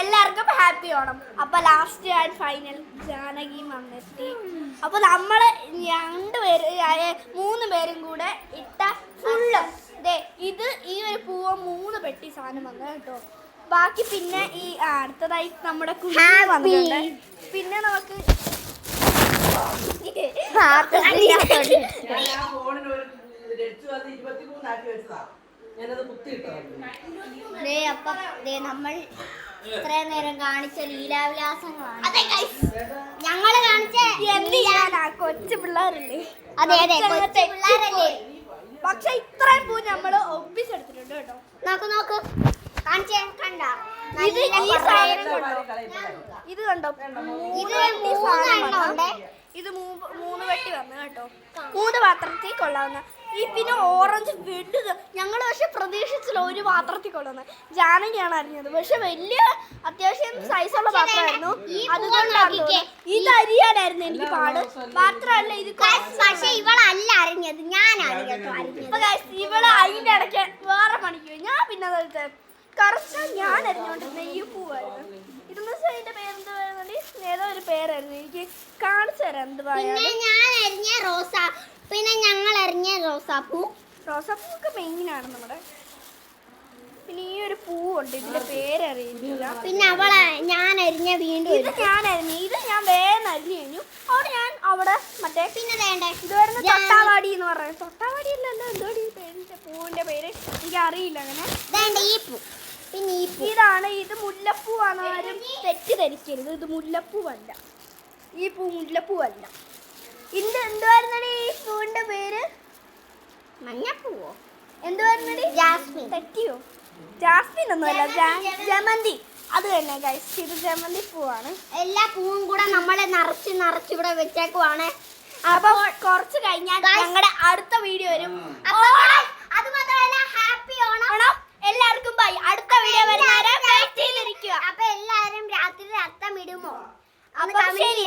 എല്ലാവർക്കും ഹാപ്പി ഓണം. അപ്പൊ last and final Janaki വന്നെത്തി. അപ്പൊ നമ്മള് മൂന്ന് പേരും കൂടെ ഇട്ട ഫുള്ള് ഇത് ഈ ഒരു പൂവ് 3 പെട്ടി സാധനം വന്നു കേട്ടോ. ബാക്കി പിന്നെ ഈ അടുത്തതായി നമ്മുടെ കുഞ്ഞു വന്നിട്ടുണ്ട്. പിന്നെ നമുക്ക് നമ്മൾ ഇത്രയും നേരം കാണിച്ച ലീലാവിലാസങ്ങളാണ് ഞങ്ങള് കാണിച്ച. കൊച്ചു പിള്ളേരല്ലേ? അതെ അതെ, കൊച്ചു പിള്ളേരല്ലേ. പക്ഷെ ഇത്രയും പൂ നമ്മള് ഒപ്പിച്ചെടുത്തിട്ടുണ്ട് കേട്ടോ. നോക്ക് നോക്ക്, കാണിച്ചേ. കണ്ട ഇത് കണ്ടോ? ഇത് 3 ഉണ്ട്. ഇത് 3 വെട്ടി വന്നു കേട്ടോ. 3 പാത്രത്തിൽ കൊള്ളാവുന്ന. ഈ പിന്നെ ഓറഞ്ച് വെടുക ഞങ്ങൾ പക്ഷെ പ്രതീക്ഷിച്ചില്ല ഒരു പാത്രത്തിൽ കൊള്ളുന്നത്. ജാനകിയാണ് അറിഞ്ഞത്. പക്ഷെ വലിയ അത്യാവശ്യം സൈസുള്ള പാത്രമായിരുന്നു. അതുകൊണ്ടാണ് ഇത് അരിയാനായിരുന്നു എനിക്ക് പാട്. മാത്രമല്ല ഇത് പക്ഷെ ഇവളല്ല അറിഞ്ഞത്, ഞാനാണ് കേട്ടോ അറിഞ്ഞത്. ഇവള് അതിന്റെ ഇടയ്ക്ക് വേറെ പണിക്ക് പോയി. ഞാൻ പിന്നെ അതെടുത്ത് കറക്റ്റ് ഞാൻ അറിഞ്ഞോണ്ടിരുന്ന ഈ പൂവായിരുന്നു. ഇതെന്ന് വെച്ചാൽ അതിന്റെ പേരെന്തുവായിരുന്നു? ഏതോ ഒരു പേരായിരുന്നു. എനിക്ക് കാണിച്ചു തരാം എന്തുവായാലും. ഞാൻ അറിഞ്ഞ റോസ, പിന്നെ ഞങ്ങൾ അറിഞ്ഞ റോസാപ്പൂ. റോസാപ്പൂക്കെ മെയിനാണ് നമ്മുടെ. പിന്നെ ഈ ഒരു പൂവുണ്ട്, ഇതിന്റെ പേരറിയില്ല. പിന്നെ അവളെ ഞാൻ അരിഞ്ഞ വീണ്ടും ഇത് ഞാൻ അരിഞ്ഞു. ഇത് ഞാൻ വേഗം അരിഞ്ഞു കഴിഞ്ഞു. അവിടെ ഞാൻ അവിടെ മറ്റേ പിന്നെ വേണ്ടേ ഇതുവരെ തൊട്ടാവാടി എന്ന് പറയുന്നത്. തൊട്ടാവാടി അല്ലല്ലോ, എന്തോടി പേരിന്റെ പൂവിന്റെ പേര് എനിക്ക് അറിയില്ല. അങ്ങനെ വേണ്ട ഈ പൂ. പിന്നെ ഈ ഇതാണ്. ഇത് മുല്ലപ്പൂവാണ്, ആരും തെറ്റിദ്ധരിക്കരുത്. ഇത് മുല്ലപ്പൂവല്ല, ഈ പൂ മുല്ലപ്പൂവല്ല. ഇത് എന്തുവായിരുന്നടി ഈ പൂവിന്റെ പേര്? മഞ്ഞപ്പൂവോ എന്തുവായിരുന്നടി? ജാസ്മിൻ. തെറ്റിയോ? ജാസ്മിൻ ഒന്നുമല്ല, ജമന്തി. അത് തന്നെ ഗൈസ്, ഇത് ജമന്തി പൂവാണ്. എല്ലാ പൂവും കൂടെ നമ്മളെ നിറച്ച് ഇവിടെ വെച്ചേക്കുവാണ്. അപ്പൊ കുറച്ച് കഴിഞ്ഞാൽ ഞങ്ങളുടെ അടുത്ത വീഡിയോ വരും. അത് മാത്രമല്ല ഹാപ്പി ഓണം എല്ലാവർക്കും ബൈ. അടുത്ത വീഡിയോ വരുന്നവരെ വെയിറ്റ് ചെയ്തിരിക്കുക. അപ്പൊ എല്ലാരും രാത്രി അത്തം ഇടുമോ? അപ്പൊ ശരി.